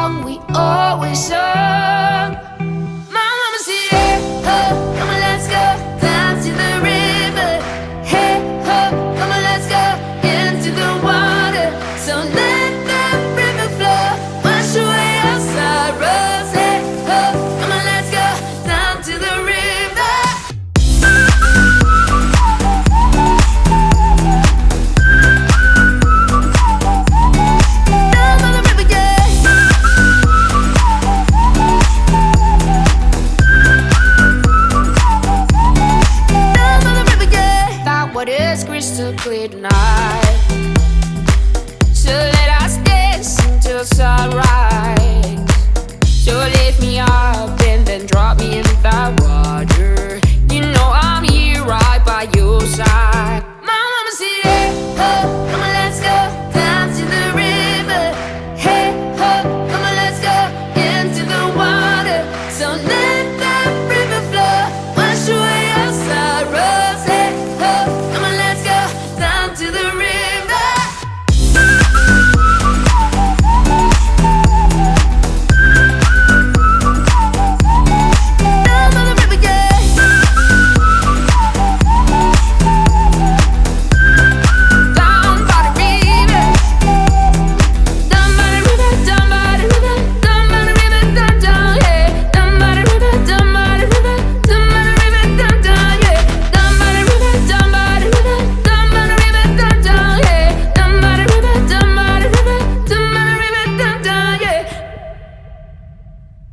song we always sung. My mama said, hey ho, come on, let's go down to the river. Hey ho, come on, let's go into the water. So let the river flow, wash away our sorrows. Hey ho, come on, let's go down to the river. What is crystal clear tonight? So let us dance until sunrise.